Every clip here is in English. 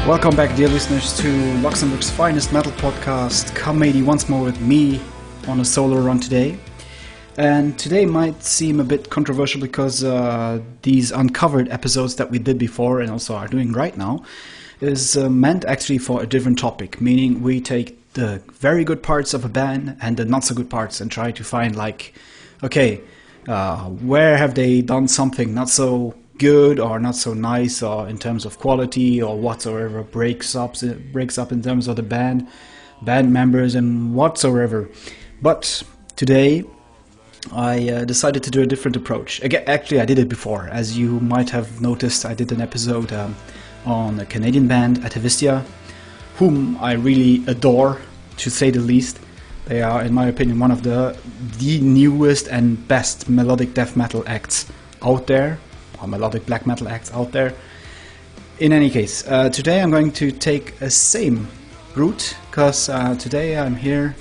Welcome back, dear listeners, to Luxembourg's finest metal podcast, Comedy, once more with me on a solo run today. And today might seem a bit controversial because these uncovered episodes that we did before and also are doing right now is meant actually for a different topic, meaning we take the very good parts of a band and the not so good parts and try to find where have they done something not so good or not so nice, or in terms of quality or whatsoever, breaks up in terms of the band members and whatsoever. But today I decided to do a different approach. Again, actually I did it before. As you might have noticed, I did an episode on a Canadian band, Atavistia, whom I really adore, to say the least. They are, in my opinion, one of the newest and best melodic death metal acts out there, or melodic black metal acts out there. In any case, today I'm going to take a same route, because today I'm here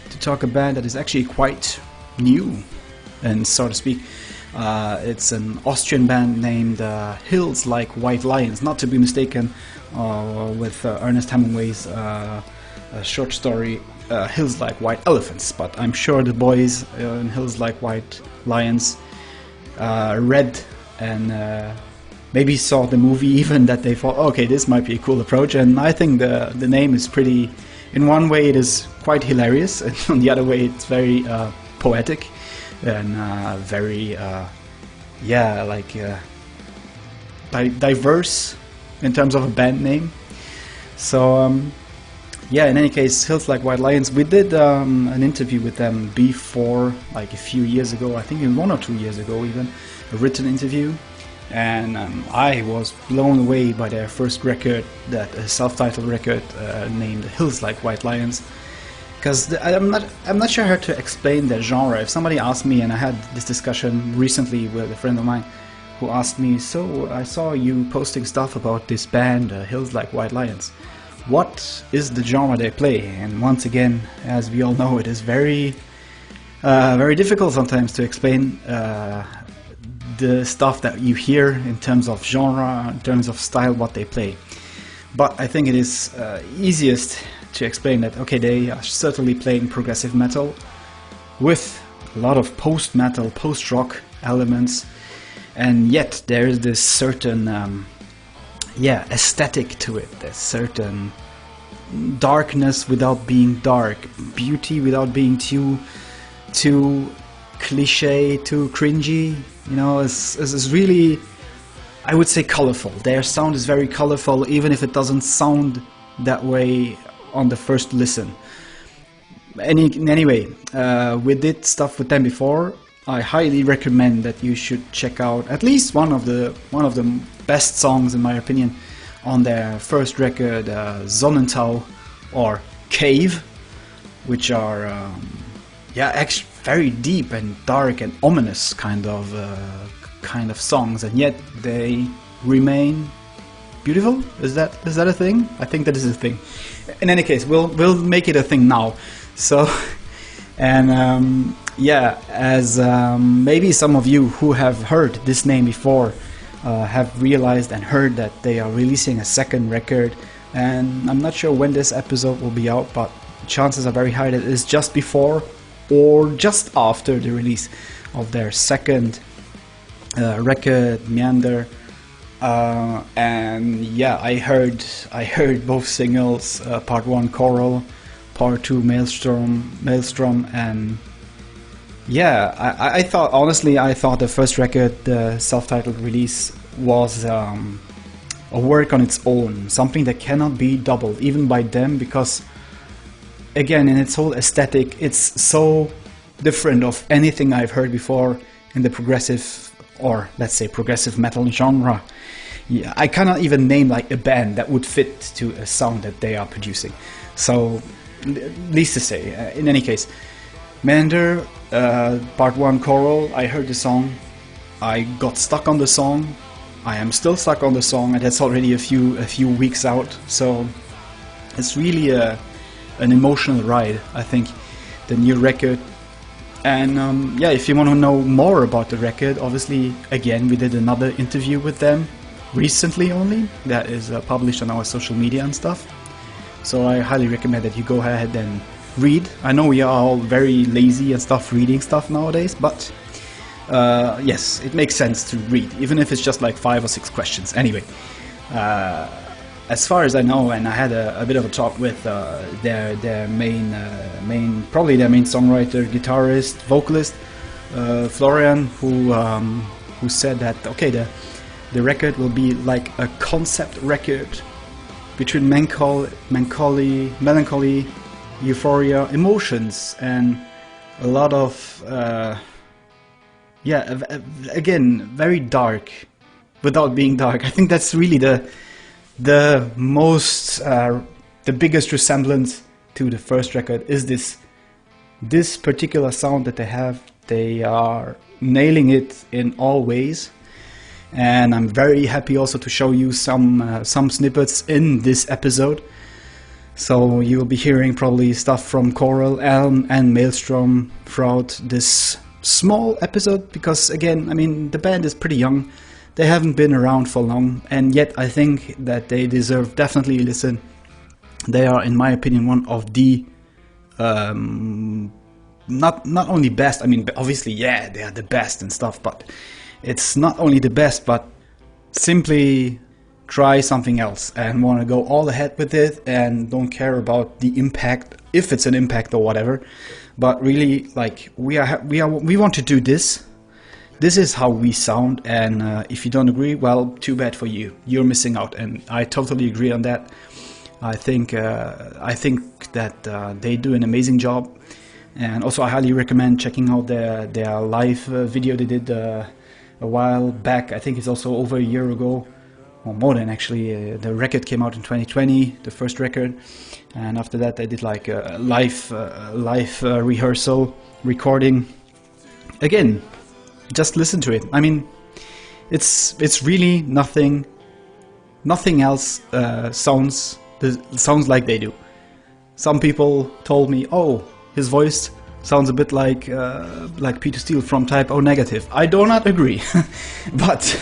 to talk a band that is actually quite new, and so to speak. It's an Austrian band named Hills Like White Lions, not to be mistaken with Ernest Hemingway's short story Hills Like White Elephants. But I'm sure the boys in Hills Like White Lions read and maybe saw the movie even, that they thought, okay, this might be a cool approach. And I think the name is pretty, in one way it is quite hilarious, and on the other way it's very poetic and very diverse in terms of a band name. So in any case, Hills Like White Lions, we did an interview with them before, like a few years ago, I think 1 or 2 years ago even, a written interview, and I was blown away by their first record, that self-titled record named Hills Like White Lions. Because I'm not sure how to explain their genre. If somebody asked me, and I had this discussion recently with a friend of mine who asked me, so I saw you posting stuff about this band, Hills Like White Lions. What is the genre they play? And once again, as we all know, it is very difficult sometimes to explain the stuff that you hear in terms of genre, in terms of style, what they play. But I think it is easiest to explain that, okay, they are certainly playing progressive metal with a lot of post-metal, post-rock elements, and yet there is this certain aesthetic to it. There's certain darkness without being dark, beauty without being too cliche, too cringy. You know, it's really, I would say, colorful. Their sound is very colorful, even if it doesn't sound that way on the first listen. Anyway, we did stuff with them before. I highly recommend that you should check out at least one of the best songs, in my opinion, on their first record, Sonnentau or Cave, which are actually very deep and dark and ominous kind of songs, and yet they remain beautiful. Is that a thing? I think that is a thing. In any case, we'll make it a thing now. So, and as maybe some of you who have heard this name before have realized and heard that they are releasing a second record, and I'm not sure when this episode will be out, but chances are very high that it's just before or just after the release of their second record, Meander. I heard both singles, part 1 Choral, part 2 Maelstrom, and I thought, honestly, the first record, the self-titled release, was a work on its own, something that cannot be doubled even by them, because again, in its whole aesthetic, it's so different of anything I've heard before in the progressive, or let's say progressive metal genre. Yeah, I cannot even name like a band that would fit to a sound that they are producing. So, least to say, in any case, Meander, part 1 Choral, I heard the song, I got stuck on the song, I am still stuck on the song, and that's already a few weeks out, so it's really an emotional ride, I think, the new record. And if you want to know more about the record, obviously, again, we did another interview with them recently only, that is published on our social media and stuff. So I highly recommend that you go ahead and read. I know we are all very lazy and stuff reading stuff nowadays, but yes, it makes sense to read, even if it's just like 5 or 6 questions. Anyway, as far as I know, and I had a bit of a talk with their main probably their main songwriter, guitarist, vocalist, Florian, who said that okay, the record will be like a concept record between melancholy, euphoria, emotions, and a lot of again, very dark without being dark. I think that's really the most the biggest resemblance to the first record is this particular sound that they have. They are nailing it in all ways, and I'm very happy also to show you some snippets in this episode. So you will be hearing probably stuff from Coral, Elm, and Maelstrom throughout this small episode, because again, I mean, the band is pretty young. They haven't been around for long, and yet I think that they deserve definitely a listen. They are, in my opinion, one of the not only best, I mean, obviously, yeah, they are the best and stuff, but it's not only the best, but simply try something else and want to go all ahead with it and don't care about the impact, if it's an impact or whatever, but really, like, we want to do this. This is how we sound, and if you don't agree, well, too bad for you. You're missing out, and I totally agree on that. I think that they do an amazing job, and also I highly recommend checking out their live video they did a while back. I think it's also over a year ago, or more than actually. The record came out in 2020, the first record, and after that they did like a live rehearsal recording. Again, just listen to it. I mean, it's really nothing else sounds like they do. Some people told me, oh, his voice sounds a bit like Peter Steele from Type O Negative. I do not agree, but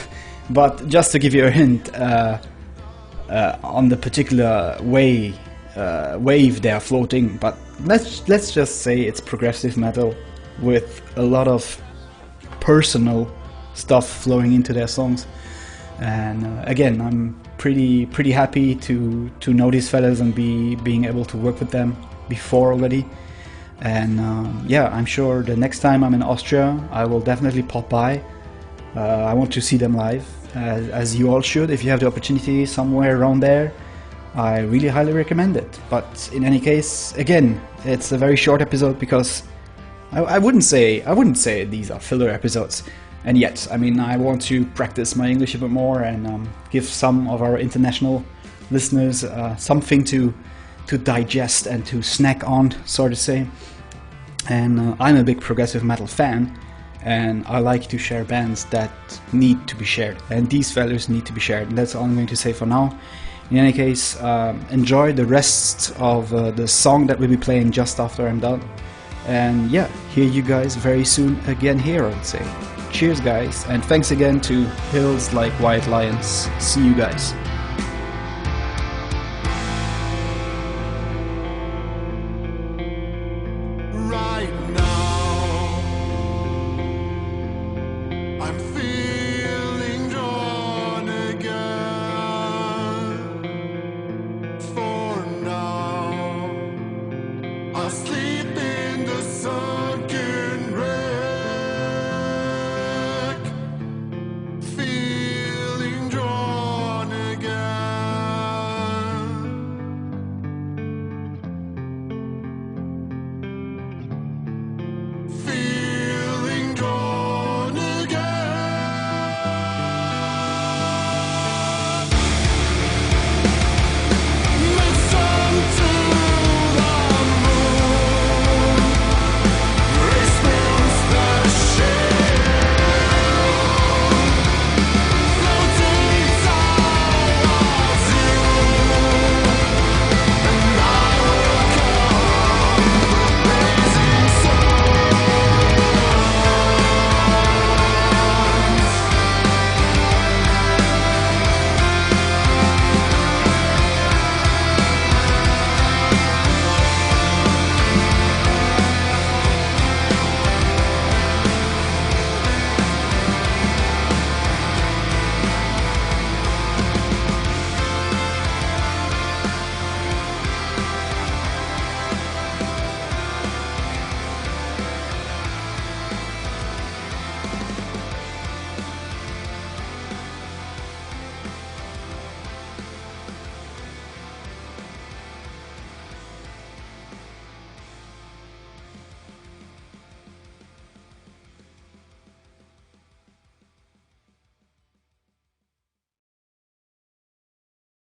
just to give you a hint on the particular wave they are floating. But let's just say it's progressive metal with a lot of personal stuff flowing into their songs. And again, I'm pretty happy to know these fellas and being able to work with them before already. And yeah, I'm sure the next time I'm in Austria, I will definitely pop by. I want to see them live, as you all should. If you have the opportunity somewhere around there, I really highly recommend it. But in any case, again, it's a very short episode, because I wouldn't say these are filler episodes. And yet, I mean, I want to practice my English a bit more and give some of our international listeners something to digest and to snack on, so to say. And I'm a big progressive metal fan, and I like to share bands that need to be shared, and these fellas need to be shared. And that's all I'm going to say for now. In any case, enjoy the rest of the song that we'll be playing just after I'm done. And yeah, hear you guys very soon again here, I would say. Cheers, guys, and thanks again to Hills Like White Lions. See you guys.